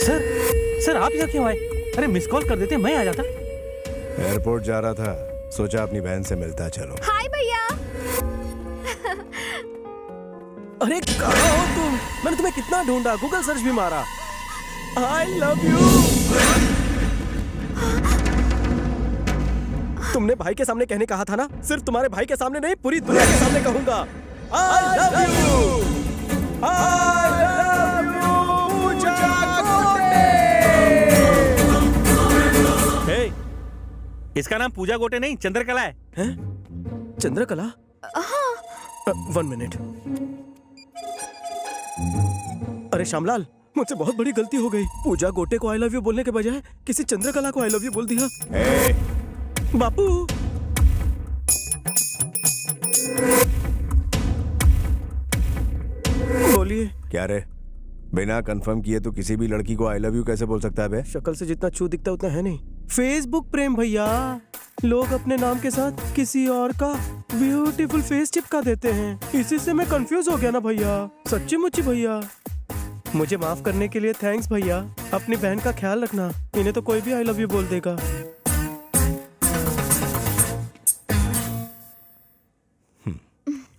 Sir आप यहाँ क्यों आए? अरे मिस कॉल कर देते, मैं आ जाता। एयरपोर्ट जा रहा था, सोचा अपनी बहन से मिलता चलो। हाय भैया। अरे कहाँ हो तुम? मैंने तुम्हें कितना ढूंढा, गूगल सर्च भी मारा। आई लव यू। तुमने भाई के सामने कहने कहा था ना? सिर्फ तुम्हारे भाई के सामने नहीं, पूरी दुनिया के सामने कहूंगा। I love you. I love you Pooja Gote. Hey, इसका नाम पूजा गोटे नहीं चंद्रकला है। हैं? चंद्रकला? हाँ। 1 मिनट। अरे श्यामलाल, मुझसे बहुत बड़ी गलती हो गई। पूजा गोटे को आई लव यू बोलने के बजाय किसी चंद्रकला को आई लव यू बोल दिया। बापू। बोलिए। क्या रे, बिना कंफर्म किए तो किसी भी लड़की को आई लव यू कैसे बोल सकता है बे? शक्ल से जितना छू दिखता उतना है नहीं। फेसबुक प्रेम भैया, लोग अपने नाम के साथ किसी और का ब्यूटीफुल फेस चिपका देते हैं। इसी से मैं कंफ्यूज हो गया ना भैया। सच्ची मुच्ची भैया, मुझे माफ करने के लिए थैंक्स भैया। अपनी बहन का ख्याल रखना, इन्हें तो कोई भी आई लव यू बोल देगा।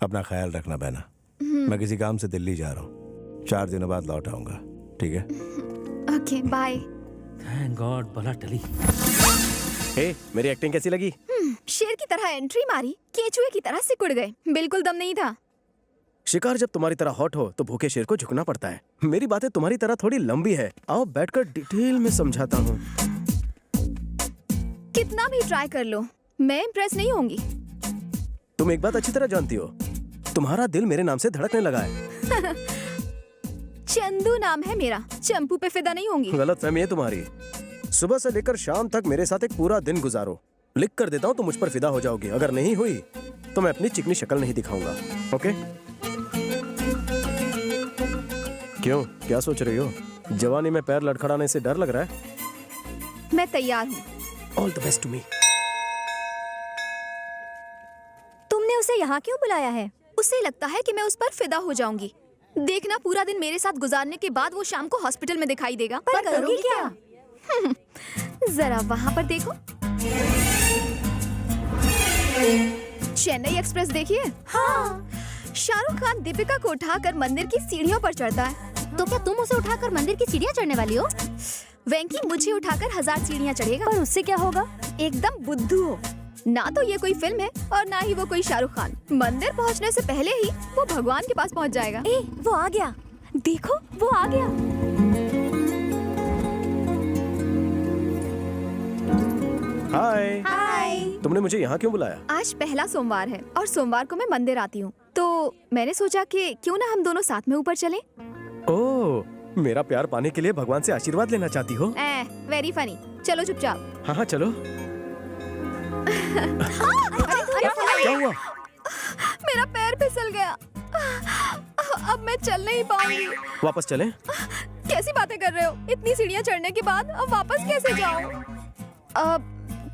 अपना ख्याल रखना बहना। मैं किसी काम से दिल्ली जा रहा हूँ, 4 दिनों बाद लौट आऊंगा, ठीक है? Okay bye. थैंक गॉड बला टली। हे, मेरी एक्टिंग कैसी लगी? शेर की तरह एंट्री मारी, केचुए की तरह सिकुड़ गए। बिल्कुल दम नहीं था। शिकार जब तुम्हारी तरह हॉट हो तो भूखे शेर को झुकना पड़ता है। मेरी बातें तुम्हारी तरह थोड़ी लंबी है, आओ बैठकर डिटेल में समझाता हूँ। कितना भी ट्राई कर लो, मैं इम्प्रेस नहीं होंगी। तुम एक बात अच्छी तरह जानती हो, तुम्हारा दिल मेरे नाम से धड़कने लगा है। चंदू नाम है मेरा, चंपू पे फिदा नहीं होंगी। गलत फहमी है तुम्हारी। सुबह से लेकर शाम तक मेरे साथ एक पूरा दिन गुजारो, लिख कर देता हूँ तो मुझ पर फिदा हो जाओगी। अगर नहीं हुई तो मैं अपनी चिकनी शक्ल नहीं दिखाऊंगा। ओके? क्यों, क्या सोच रही हो? जवानी में पैर लड़खड़ाने से डर लग रहा है? मैं तैयार हूँ। All the best to me. तुमने उसे यहाँ क्यों बुलाया है? उसे लगता है कि मैं उस पर फिदा हो जाऊंगी। देखना, पूरा दिन मेरे साथ गुजारने के बाद वो शाम को हॉस्पिटल में दिखाई देगा। पर करोगी क्या? जरा वहाँ पर देखो। चेन्नई एक्सप्रेस देखिए। हाँ। शाहरुख खान दीपिका को उठाकर मंदिर की सीढ़ियों पर चढ़ता है। तो क्या तुम उसे उठाकर मंदिर की सीढ़ियाँ चढ़ने वाली हो? वेंकी मुझे उठाकर 1000 सीढ़ियाँ चढ़ेगा। पर उससे क्या होगा? एकदम बुद्धू हो। ना तो ये कोई फिल्म है और ना ही वो कोई शाहरुख खान। मंदिर पहुंचने से पहले ही वो भगवान के पास पहुंच जाएगा। ए, वो आ गया। देखो, वो आ गया। हाय। हाय। तुमने मुझे यहाँ क्यों बुलाया? आज पहला सोमवार है और सोमवार को मैं मंदिर आती हूँ, तो मैंने सोचा कि क्यों ना हम दोनों साथ में ऊपर चलें। ओह, मेरा प्यार पाने के लिए भगवान से आशीर्वाद लेना चाहती हो? Very funny. चलो चुपचाप। हाँ हाँ चलो। क्या हुआ? मेरा पैर फिसल गया। अब मैं चल नहीं पाऊंगी। वापस चलें? कैसी बातें कर रहे हो? इतनी सीढ़ियाँ चढ़ने के बाद अब वापस कैसे जाऊं?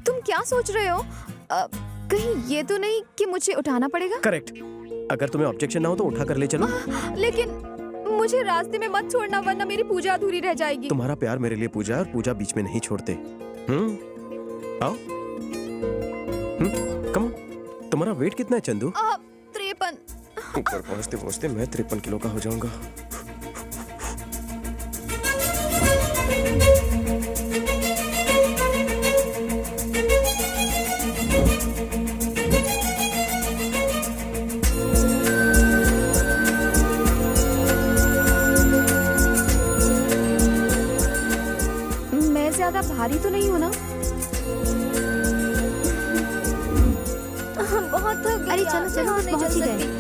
तुम क्या सोच रहे हो? कहीं ये तो नहीं कि मुझे उठाना पड़ेगा? करेक्ट। अगर तुम्हें ऑब्जेक्शन ना हो तो उठा कर ले चलो। लेकिन मुझे रास्ते में मत छोड़ना, वरना मेरी पूजा अधूरी रह जाएगी। तुम्हारा प्यार मेरे लिए पूजा है और पूजा बीच में नहीं छोड़ते। आओ। Come on. तुम्हारा वेट कितना है चंदू? 53। ऊपर पहुंचते पहुंचते मैं 53 किलो का हो जाऊंगा। मैं ज्यादा भारी तो नहीं हूँ ना? बहुत थक गई। अरे चलो चलो, नहीं पहुंच ही चल गए। सकती।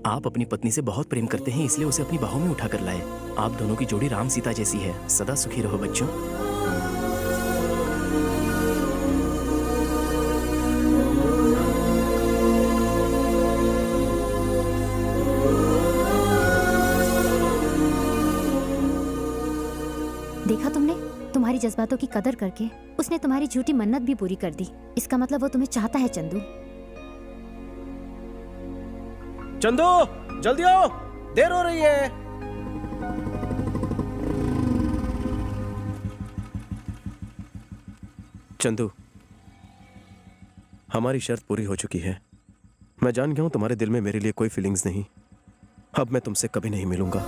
आप अपनी पत्नी से बहुत प्रेम करते हैं, इसलिए उसे अपनी बाहों में उठा कर लाए। आप दोनों की जोड़ी राम सीता जैसी है। सदा सुखी रहो बच्चों। देखा तुमने, तुम्हारी जज्बातों की कदर करके उसने तुम्हारी झूठी मन्नत भी पूरी कर दी। इसका मतलब वो तुम्हें चाहता है चंदू। चंदू जल्दी आओ, देर हो रही है। चंदू, हमारी शर्त पूरी हो चुकी है। मैं जान गया हूं तुम्हारे दिल में मेरे लिए कोई फीलिंग्स नहीं। अब मैं तुमसे कभी नहीं मिलूंगा।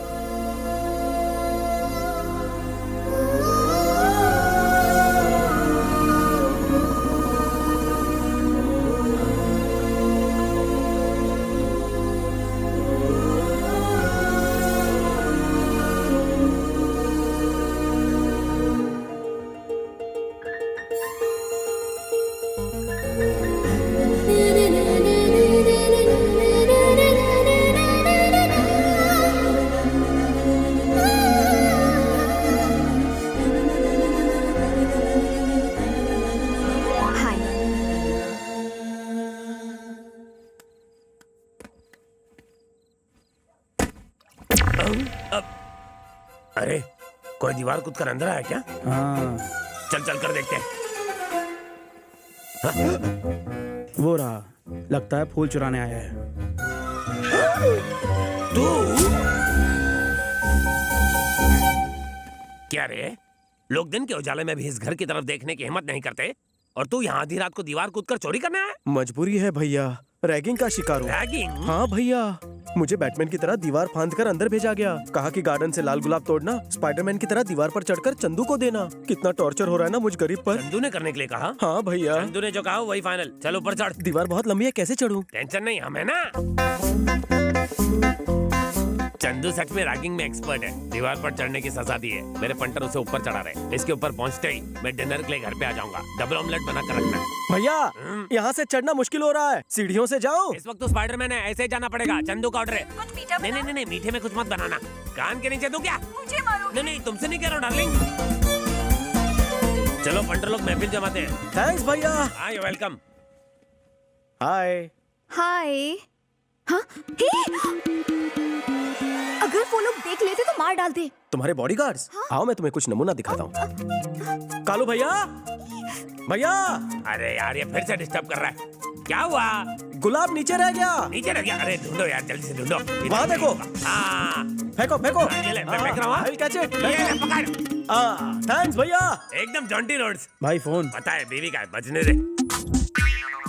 हाय। अरे कोई दीवार कूद कर अंदर आया क्या? हाँ, चल चल कर देखते हैं। वो रहा, लगता है फूल चुराने आया है। तू क्या रे? लोग दिन के उजाले में भी इस घर की तरफ देखने की हिम्मत नहीं करते और तू यहाँ आधी रात को दीवार कूद कर चोरी करने आया? मजबूरी है भैया, रैगिंग का शिकार हूँ। रैगिंग? हाँ भैया, मुझे बैटमैन की तरह दीवार फांद कर अंदर भेजा गया। कहा कि गार्डन से लाल गुलाब तोड़ना, स्पाइडरमैन की तरह दीवार पर चढ़कर चंदू को देना। कितना टॉर्चर हो रहा है ना मुझ गरीब पर। चंदू ने करने के लिए कहा? हाँ भैया। चंदू ने जो कहा वही फाइनल। चल ऊपर चढ़। दीवार बहुत लंबी है, कैसे चढ़ूं? टेंशन नहीं, हमें ना। चंदू सच में रैगिंग में एक्सपर्ट है। दीवार पर चढ़ने की सजा दी है। मेरे पंटर उसे ऊपर चढ़ा रहे। इसके ऊपर पहुंचते ही मैं डिनर के लिए घर पे आ जाऊंगा। डबल ऑमलेट बना कर रखना। भैया यहाँ से चढ़ना मुश्किल हो रहा है, सीढ़ियों से जाओ। इस वक्त तो स्पाइडरमैन है, ऐसे ही जाना पड़ेगा। चंदू का ऑर्डर है। नहीं नहीं नहीं, मीठे में कुछ मत बनाना। कान के नीचे दूं क्या? मुझे मारो। नहीं नहीं, तुमसे नहीं कह रहा हूँ डार्लिंग। चलो पंटर लोग महफिल जमाते हैं। थैंक्स भैया। हाँ यू वेलकम। हाय। हाय। हाँ? अगर वो लोग देख लेते तो मार डालते। तुम्हारे बॉडीगार्ड्स? आओ मैं तुम्हें कुछ नमूना दिखाता हूँ। कालू भैया, भैया अरे यार ये फिर से डिस्टर्ब कर रहा है। क्या हुआ? गुलाब नीचे रह गया। नीचे रह गया? अरे ढूंढो यार, जल्दी से ढूंढो। वहाँ देखो। हाँ फेंको फेंको। ये ले, मैं फेंक रहा हूँ। I'll catch it. ये ले, पकड़। थैंक्स भैया। एकदम जॉन्टी रोड्स। भाई फोन। पता है बीवी का है, बचने दे।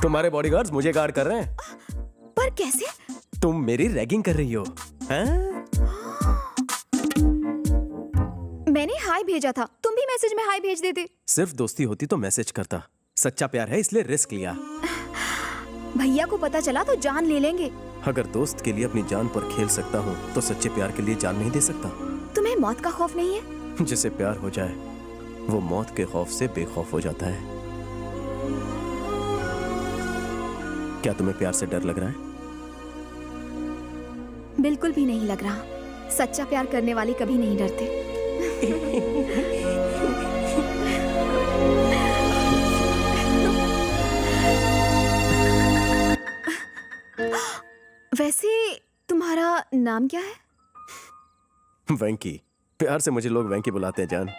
तुम्हारे बॉडीगार्ड्स मुझे गार्ड कर रहे हैं। पर कैसे? तुम मेरी रैगिंग कर रही हो हैं? मैंने हाय भेजा था, तुम भी मैसेज में हाय भेज देते। सिर्फ दोस्ती होती तो मैसेज करता। सच्चा प्यार है इसलिए रिस्क लिया। भैया को पता चला तो जान ले लेंगे। अगर दोस्त के लिए अपनी जान पर खेल सकता हूँ तो सच्चे प्यार के लिए जान नहीं दे सकता। तुम्हें मौत का खौफ नहीं है? जिसे प्यार हो जाए वो मौत के खौफ से बेखौफ हो जाता है। क्या तुम्हें प्यार से डर लग रहा है? बिल्कुल भी नहीं लग रहा। सच्चा प्यार करने वाले कभी नहीं डरते। वैसे तुम्हारा नाम क्या है? वेंकी। प्यार से मुझे लोग वेंकी बुलाते हैं जान।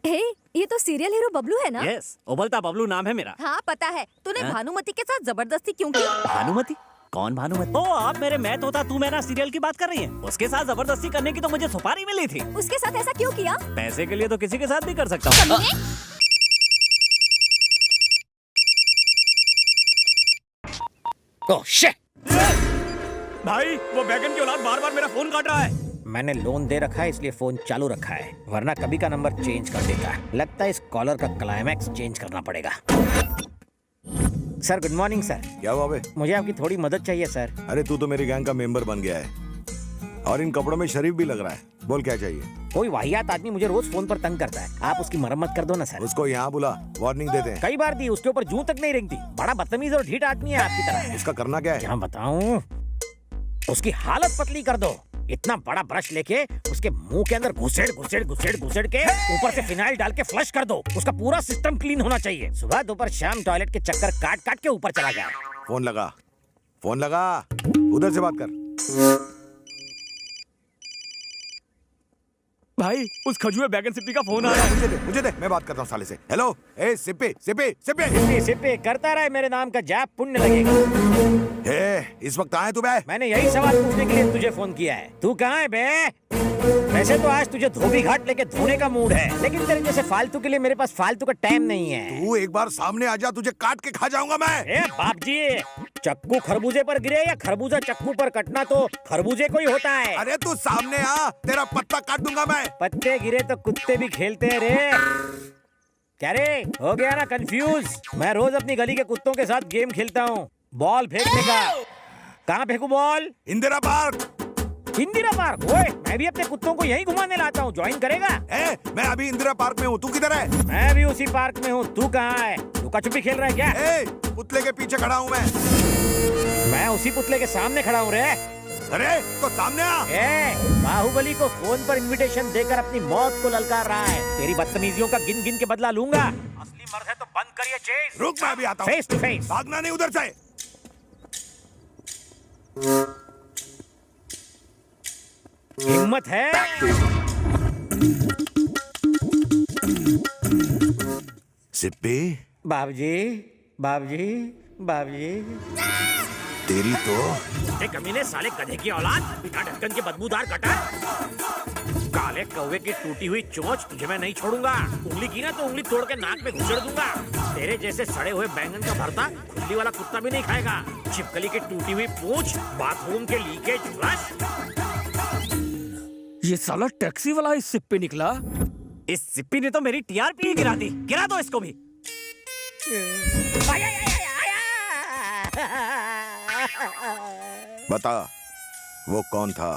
हे, ये तो सीरियल हीरो बबलू है ना? यस, उबलता बबलू नाम है मेरा। हाँ पता है। तूने हाँ? भानुमति के साथ जबरदस्ती क्यों की? भानुमति? कौन भानुमति? ओ आप मेरे मैथ होता तू मेरा सीरियल की बात कर रही है। उसके साथ जबरदस्ती करने की तो मुझे सुपारी मिली थी। उसके साथ ऐसा क्यों किया? पैसे के लिए तो किसी के साथ भी कर सकता हूँ। Oh shit! भाई वो बैगन की औलाद बार बार मेरा फोन काट रहा है। मैंने लोन दे रखा है इसलिए फोन चालू रखा है, वरना कभी का नंबर चेंज कर देता है। लगता है इस कॉलर का क्लाइमैक्स चेंज करना पड़ेगा। Sir good morning sir. क्या हुआ बे? मुझे आपकी थोड़ी मदद चाहिए सर। अरे तू तो मेरी गैंग का मेंबर बन गया है। और इन कपड़ों में शरीफ भी लग रहा है। बोल क्या चाहिए? कोई वाहियात आदमी मुझे रोज फोन पर तंग करता है, आप उसकी मरम्मत कर दो ना सर। उसको यहाँ बुला, वार्निंग दे दे। कई बार दी, उसके ऊपर जूं तक नहीं रेंगती। बड़ा बदतमीज और ढीठ आदमी है आपकी तरह। उसका करना क्या है? क्या बताऊं, उसकी हालत पतली कर दो। इतना बड़ा ब्रश लेके उसके मुंह के अंदर घुसेड़ घुसेड़ घुसेड़ घुसेड़ के ऊपर से फिनाइल डाल के फ्लश कर दो। उसका पूरा सिस्टम क्लीन होना चाहिए। सुबह दोपहर शाम टॉयलेट के चक्कर काट काट के ऊपर चला गया। फोन लगा, फोन लगा, उधर से बात कर। भाई उस खजुए बैगन सिप्पी का फोन आ रहा है। मुझे दे, मैं बात करता हूँ साले से। हेलो, ए सिप्पी सिप्पी सिप्पी। सिप्पी सिप्पी करता रहे, मेरे नाम का जाप पुण्य लगेगा। ए, इस वक्त कहाँ है तू बे? मैंने यही सवाल पूछने के लिए तुझे फोन किया है। तू कहाँ है बे? वैसे तो आज तुझे धोबी घाट लेके धोने का मूड है, लेकिन तेरे जैसे फालतू के लिए मेरे पास फालतू का टाइम नहीं है। तू एक बार सामने आ जा, तुझे काट के खा जाऊंगा मैं। ए बाप जी, चक्कू खरबूजे पर गिरे या खरबूजा चक्कू पर कटना तो खरबूजे को ही होता है। अरे तू सामने आ, तेरा पत्ता काट दूंगा मैं। पत्ते गिरे तो कुत्ते भी खेलते हैं रे। क्या रे, हो गया ना कंफ्यूज? मैं रोज अपनी गली के कुत्तों के साथ गेम खेलता हूँ, बॉल फेंकने का। कहाँ फेंकू ball? Indira park. Indira park? ओए, मैं भी अपने कुत्तों को यहीं घुमाने लाता हूँ, ज्वाइन करेगा? मैं अभी इंदिरा पार्क में हूँ, तू किधर है? मैं भी उसी पार्क में हूँ, तू कहाँ है? लुका छुपी खेल रहा है क्या? पुतले के पीछे खड़ा हूँ मैं। मैं उसी पुतले के सामने खड़ा हूँ रे। अरे तो सामने आ। बाहुबली को फोन पर इनविटेशन देकर अपनी मौत को ललकार रहा है। तेरी बदतमीजियों का गिन गिन के बदला लूंगा। असली मर्द है तो बंद करिए चेस। रुक, मैं अभी आता हूँ। Face to face. भागना नहीं उधर से। हिम्मत है? सिप्पी। बाबूजी, बाबूजी, बाबूजी। तेरी तो कमीने साले गधे की औलाद, बिना ढक्कन के बदबूदार कटर, काले कौवे की टूटी हुई चोंच, तुझे मैं नहीं छोड़ूंगा। उंगली की ना तो उंगली तोड़ के नाक में घुसेड़ दूंगा। तेरे जैसे सड़े हुए बैंगन का भरता खुली वाला कुत्ता भी नहीं खाएगा। छिपकली की टूटी हुई पूंछ, बाथरूम के लीकेज फ्लश। ये साला टैक्सी वाला इस सिप्पी निकला। इस सिप्पी ने तो मेरी टीआरपी ही गिरा दी। गिरा दो इसको भी। बता, वो कौन था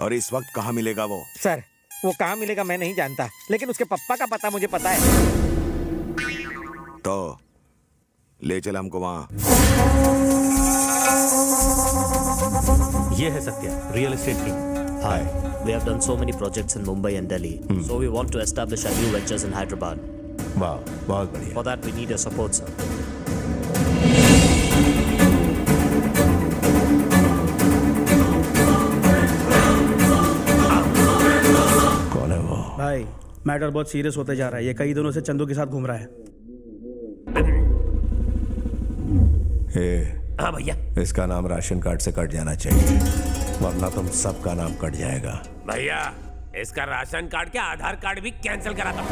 और इस वक्त कहाँ मिलेगा वो? सर, वो कहाँ मिलेगा मैं नहीं जानता, लेकिन उसके पप्पा का पता मुझे पता है। तो ले चल हमको वहाँ। ये है Satya, real estate king. Hi. We have done so many projects in Mumbai and Delhi, so we want to establish our new ventures in Hyderabad. वाह, बहुत बढ़िया। For that, we need your support, sir. कौन है वो? भाई matter बहुत serious होते जा रहा है। ये कई दिनों से चंदू के साथ घूम रहा है। हाँ भैया। इसका नाम राशन कार्ड से कट जाना चाहिए, वरना तुम सबका नाम कट जाएगा। भैया, इसका राशन कार्ड क्या आधार कार्ड भी कैंसिल करा था।